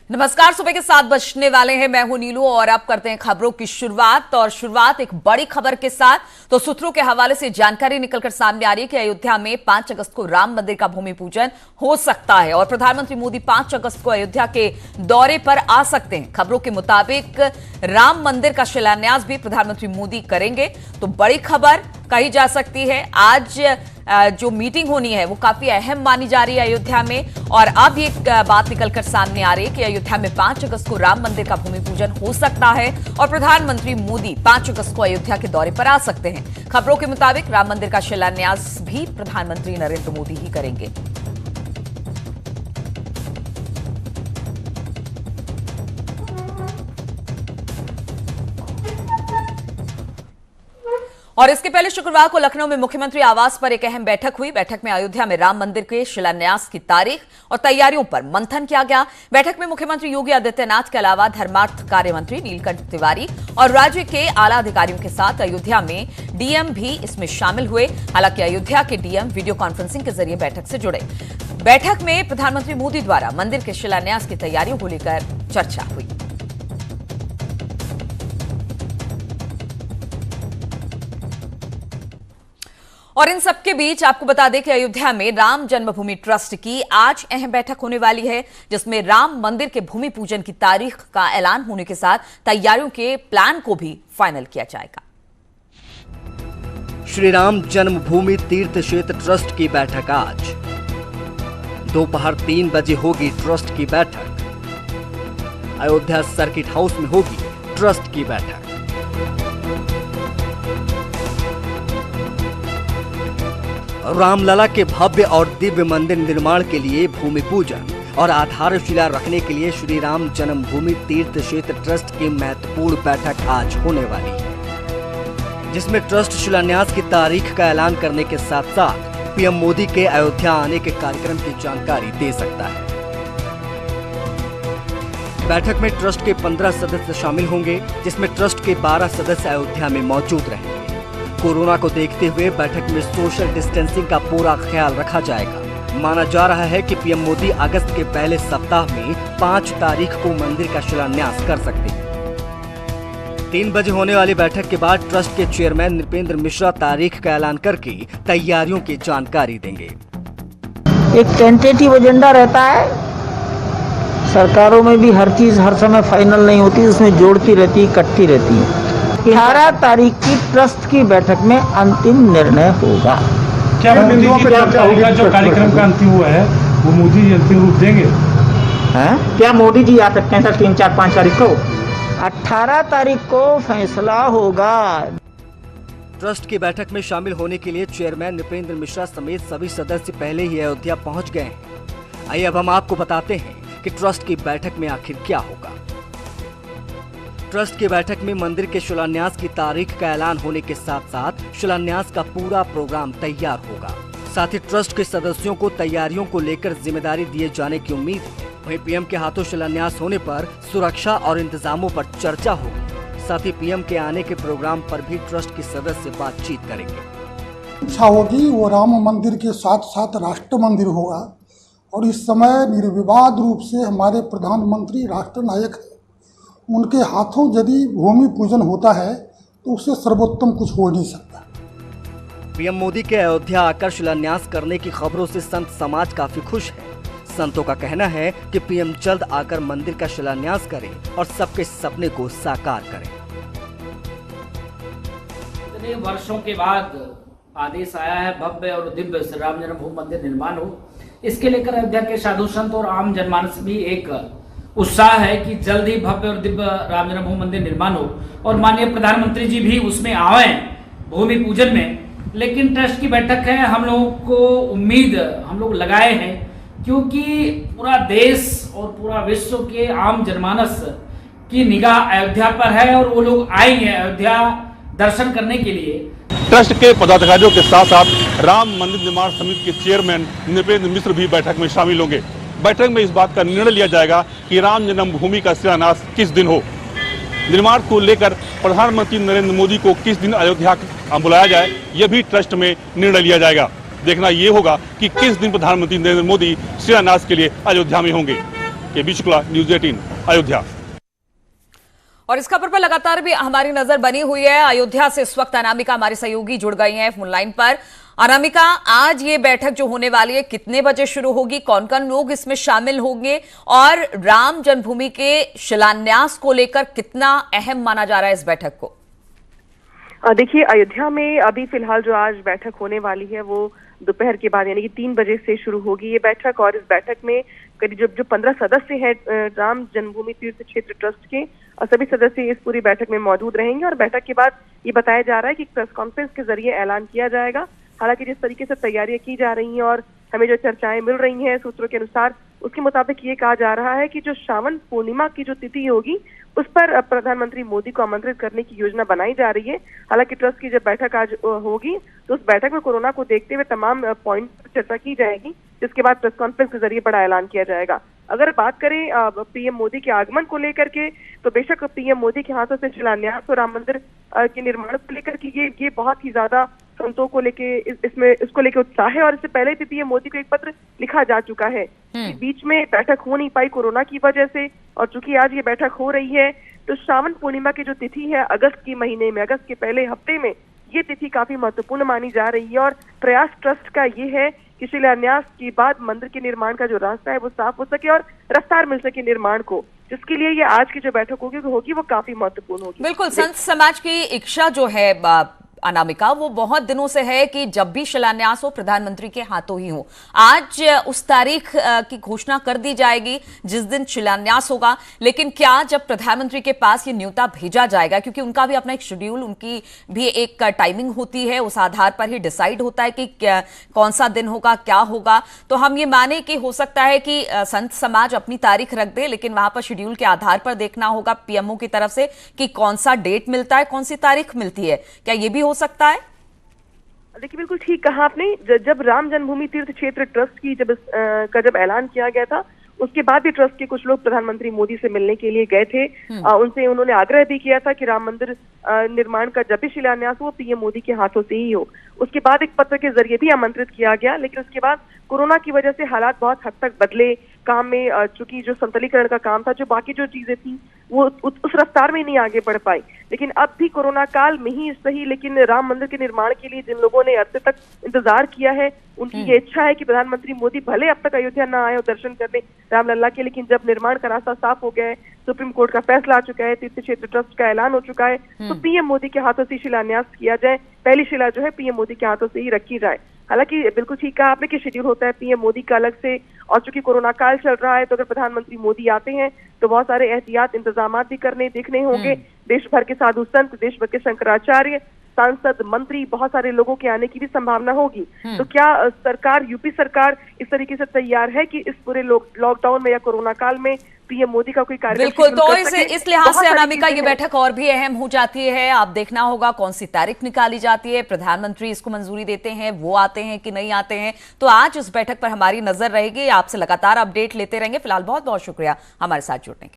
नमस्कार, सुबह के 7 बजने वाले हैं। मैं हूं नीलू और अब करते हैं खबरों की शुरुआत एक बड़ी खबर के साथ। तो सूत्रों के हवाले से जानकारी निकलकर सामने आ रही है कि अयोध्या में 5 अगस्त को राम मंदिर का भूमि पूजन हो सकता है और प्रधानमंत्री मोदी 5 अगस्त को अयोध्या के दौरे पर आ सकते हैं। खबरों के मुताबिक राम मंदिर का शिलान्यास भी प्रधानमंत्री मोदी करेंगे। तो बड़ी खबर कही जा सकती है। आज जो मीटिंग होनी है वो काफी अहम मानी जा रही है अयोध्या में। और अब एक बात निकलकर सामने आ रही है कि अयोध्या में 5 अगस्त को राम मंदिर का भूमि पूजन हो सकता है और प्रधानमंत्री मोदी 5 अगस्त को अयोध्या के दौरे पर आ सकते हैं। खबरों के मुताबिक राम मंदिर का शिलान्यास भी प्रधानमंत्री नरेंद्र मोदी ही करेंगे। और इसके पहले शुक्रवार को लखनऊ में मुख्यमंत्री आवास पर एक अहम बैठक हुई। बैठक में अयोध्या में राम मंदिर के शिलान्यास की तारीख और तैयारियों पर मंथन किया गया। बैठक में मुख्यमंत्री योगी आदित्यनाथ के अलावा धर्मार्थ कार्य मंत्री नीलकंठ तिवारी और राज्य के आला अधिकारियों के साथ अयोध्या में डीएम भी इसमें शामिल हुए। हालांकि अयोध्या के डीएम वीडियो कॉन्फ्रेंसिंग के जरिए बैठक से जुड़े। बैठक में प्रधानमंत्री मोदी द्वारा मंदिर के शिलान्यास की तैयारियों को लेकर चर्चा हुई। और इन सबके बीच आपको बता दें कि अयोध्या में राम जन्मभूमि ट्रस्ट की आज अहम बैठक होने वाली है, जिसमें राम मंदिर के भूमि पूजन की तारीख का ऐलान होने के साथ तैयारियों के प्लान को भी फाइनल किया जाएगा। श्री राम जन्मभूमि तीर्थ क्षेत्र ट्रस्ट की बैठक आज दोपहर 3 बजे होगी। ट्रस्ट की बैठक अयोध्या सर्किट हाउस में होगी। ट्रस्ट की बैठक रामलला के भव्य और दिव्य मंदिर निर्माण के लिए भूमि पूजन और आधारशिला रखने के लिए श्री राम जन्मभूमि तीर्थ क्षेत्र ट्रस्ट की महत्वपूर्ण बैठक आज होने वाली है, जिसमें ट्रस्ट शिलान्यास की तारीख का ऐलान करने के साथ साथ पीएम मोदी के अयोध्या आने के कार्यक्रम की जानकारी दे सकता है। बैठक में ट्रस्ट के 15 सदस्य शामिल होंगे, जिसमें ट्रस्ट के 12 सदस्य अयोध्या में मौजूद रहेंगे। कोरोना को देखते हुए बैठक में सोशल डिस्टेंसिंग का पूरा ख्याल रखा जाएगा। माना जा रहा है कि पीएम मोदी अगस्त के पहले सप्ताह में 5 तारीख को मंदिर का शिलान्यास कर सकते हैं। 3 बजे होने वाली बैठक के बाद ट्रस्ट के चेयरमैन नृपेंद्र मिश्रा तारीख का ऐलान करके तैयारियों की जानकारी देंगे। एक टेंटेटिव एजेंडा रहता है, सरकारों में भी हर चीज हर समय फाइनल नहीं होती, उसमें जोड़ती रहती है, कटती रहती है। 18 तारीख की ट्रस्ट की बैठक में अंतिम निर्णय होगा। क्या मोदी जी का जो कार्यक्रम का अंतिम हुआ है वो मोदी जी अंतिम रूप देंगे? हैं? क्या मोदी जी आ सकते हैं सर 3, 4, 5 तारीख को? 18 तारीख को फैसला होगा। ट्रस्ट की बैठक में शामिल होने के लिए चेयरमैन नृपेंद्र मिश्रा समेत सभी सदस्य पहले ही अयोध्या पहुंच गए हैं। आइए अब हम आपको बताते हैं कि ट्रस्ट की बैठक में आखिर क्या होगा। ट्रस्ट की बैठक में मंदिर के शिलान्यास की तारीख का ऐलान होने के साथ साथ शिलान्यास का पूरा प्रोग्राम तैयार होगा। साथ ही ट्रस्ट के सदस्यों को तैयारियों को लेकर जिम्मेदारी दिए जाने की उम्मीद है। वहीं पीएम के हाथों शिलान्यास होने पर सुरक्षा और इंतजामों पर चर्चा होगी। साथ ही पीएम के आने के प्रोग्राम पर भी ट्रस्ट के सदस्य बातचीत करेंगे। इच्छा होगी वो राम मंदिर के साथ साथ राष्ट्र मंदिर होगा और इस समय निर्विवाद रूप से हमारे प्रधानमंत्री राष्ट्र नायक है, उनके हाथों यदि भूमि पूजन होता है तो उससे सर्वोत्तम कुछ हो नहीं सकता। पीएम मोदी के अयोध्या आकर शिलान्यास करने की खबरों से संत समाज काफी खुश है। संतों का कहना है कि पीएम जल्द आकर मंदिर का शिलान्यास करें और सबके सपने को साकार करें। इतने वर्षों के बाद आदेश आया है भव्य और दिव्य श्री राम जन्मभूमि मंदिर निर्माण हो, इसके लेकर अयोध्या के साधु संत और आम जनमानस भी एक उत्साह है कि जल्द ही भव्य और दिव्य राम जन्मभूमि मंदिर निर्माण हो और माननीय प्रधानमंत्री जी भी उसमें आए भूमि पूजन में। लेकिन ट्रस्ट की बैठक है, हम लोगों को उम्मीद हम लोग लगाए हैं, क्योंकि पूरा देश और पूरा विश्व के आम जनमानस की निगाह अयोध्या पर है और वो लोग आएंगे अयोध्या दर्शन करने के लिए। ट्रस्ट के पदाधिकारियों के साथ साथ राम मंदिर निर्माण समिति के चेयरमैन नृपेंद्र मिश्र भी बैठक में शामिल होंगे। बैठक में इस बात का निर्णय लिया जाएगा कि राम जन्मभूमि का शिलान्यास किस दिन हो। निर्माण को लेकर प्रधानमंत्री नरेंद्र मोदी को किस दिन अयोध्या बुलाया जाए, यह भी ट्रस्ट में निर्णय लिया जाएगा। देखना ये होगा कि किस दिन प्रधानमंत्री नरेंद्र मोदी शिलान्यास के लिए अयोध्या में होंगे। के बी शुक्ला, न्यूज 18 अयोध्या। और इस खबर पर लगातार भी हमारी नजर बनी हुई है। अयोध्या से इस वक्त अनामिका हमारी सहयोगी जुड़ गई हैं फोन लाइन पर। अनामिका, आज ये बैठक जो होने वाली है कितने बजे शुरू होगी, कौन कौन लोग इसमें शामिल होंगे और राम जन्मभूमि के शिलान्यास को लेकर कितना अहम माना जा रहा है इस बैठक को? देखिए, अयोध्या में अभी फिलहाल जो आज बैठक होने वाली है वो दोपहर के बाद यानी कि 3 बजे से शुरू होगी ये बैठक। और इस बैठक में करीब जो 15 सदस्य हैं राम जन्मभूमि तीर्थ क्षेत्र ट्रस्ट के, और सभी सदस्य इस पूरी बैठक में मौजूद रहेंगे। और बैठक के बाद ये बताया जा रहा है कि प्रेस कॉन्फ्रेंस के जरिए ऐलान किया जाएगा। हालांकि जिस तरीके से तैयारियां की जा रही हैं और हमें जो चर्चाएं मिल रही हैं सूत्रों के अनुसार, उसके मुताबिक ये कहा जा रहा है कि जो श्रावण पूर्णिमा की जो तिथि होगी उस पर प्रधानमंत्री मोदी को आमंत्रित करने की योजना बनाई जा रही है। हालांकि ट्रस्ट की जब बैठक आज होगी तो उस बैठक में कोरोना को देखते हुए तमाम पॉइंट पर चर्चा की जाएगी, जिसके बाद प्रेस कॉन्फ्रेंस के जरिए बड़ा ऐलान किया जाएगा। अगर बात करें पीएम मोदी के आगमन को लेकर के, तो बेशक पीएम मोदी के हाथों से शिलान्यास और राम मंदिर के निर्माण को लेकर के ये बहुत ही ज्यादा संतों को लेके इसको लेके उत्साह है। और इससे पहले भी पीएम मोदी को एक पत्र लिखा जा चुका है। बीच में बैठक हो नहीं पाई कोरोना की वजह से, और चूंकि आज ये बैठक हो रही है तो श्रावण पूर्णिमा की जो तिथि है अगस्त के महीने में, अगस्त के पहले हफ्ते में, ये तिथि काफी महत्वपूर्ण मानी जा रही है। और प्रयास ट्रस्ट का ये है कि शिलान्यास के बाद मंदिर के निर्माण का जो रास्ता है वो साफ हो सके और रफ्तार मिल सके निर्माण को, जिसके लिए ये आज की जो बैठक होगी वो काफी महत्वपूर्ण होगी। बिल्कुल, संत समाज की इच्छा जो है अनामिका, वो बहुत दिनों से है कि जब भी शिलान्यास हो प्रधानमंत्री के हाथों ही हो। आज उस तारीख की घोषणा कर दी जाएगी जिस दिन शिलान्यास होगा, लेकिन क्या जब प्रधानमंत्री के पास ये न्योता भेजा जाएगा, क्योंकि उनका भी अपना एक शेड्यूल, उनकी भी एक टाइमिंग होती है, उस आधार पर ही डिसाइड होता है कि कौन सा दिन होगा, क्या होगा, तो हम ये माने कि हो सकता है कि संत समाज अपनी तारीख रख दे, लेकिन वहां पर शेड्यूल के आधार पर देखना होगा पीएमओ की तरफ से कि कौन सा डेट मिलता है, कौन सी तारीख मिलती है। क्या ये भी हो सकता है? देखिए, बिल्कुल ठीक कहा आपने। जब राम जन्मभूमि तीर्थ क्षेत्र ट्रस्ट की जब ऐलान किया गया था, उसके बाद भी ट्रस्ट के कुछ लोग प्रधानमंत्री मोदी से मिलने के लिए गए थे। उन्होंने आग्रह भी किया था कि राम मंदिर निर्माण का जब भी शिलान्यास हो पीएम मोदी के हाथों से ही हो। उसके बाद एक पत्र के जरिए भी आमंत्रित किया गया, लेकिन उसके बाद कोरोना की वजह से हालात बहुत हद तक बदले। काम में चूंकि जो समतलीकरण का काम था, जो बाकी जो चीजें थी, वो उस रफ्तार में नहीं आगे बढ़ पाई। लेकिन अब भी कोरोना काल में ही सही, लेकिन राम मंदिर के निर्माण के लिए जिन लोगों ने अरसे तक इंतजार किया है, उनकी ये इच्छा है कि प्रधानमंत्री मोदी भले अब तक अयोध्या न आए और दर्शन करने रामलला के, लेकिन जब निर्माण का रास्ता साफ हो गया है, सुप्रीम कोर्ट का फैसला आ चुका है, तीर्थ क्षेत्र ट्रस्ट का ऐलान हो चुका है, तो पीएम मोदी के हाथों से शिलान्यास किया जाए। पहली शिला जो है पीएम मोदी के हाथों से ही रखी जाए। हालांकि बिल्कुल ठीक कहा आपने कि शेड्यूल होता है पीएम मोदी का अलग से, और चूंकि कोरोना काल चल रहा है तो अगर प्रधानमंत्री मोदी आते हैं तो बहुत सारे एहतियात इंतजाम भी देखने होंगे। देश भर के साधु संत, देश भर के शंकराचार्य, सांसद, मंत्री, बहुत सारे लोगों के आने की भी संभावना होगी। तो क्या सरकार, यूपी सरकार इस तरीके से तैयार है कि इस पूरे लॉकडाउन में या कोरोना काल में पीएम मोदी का कोई कार्यक्रम? बिल्कुल, तो इस लिहाज से अनामिका ये बैठक और भी अहम हो जाती है। आप देखना होगा कौन सी तारीख निकाली जाती है, प्रधानमंत्री इसको मंजूरी देते हैं, वो आते हैं कि नहीं आते हैं। तो आज इस बैठक पर हमारी नजर रहेगी, आपसे लगातार अपडेट लेते रहेंगे। फिलहाल बहुत बहुत शुक्रिया हमारे साथ जुड़ने के।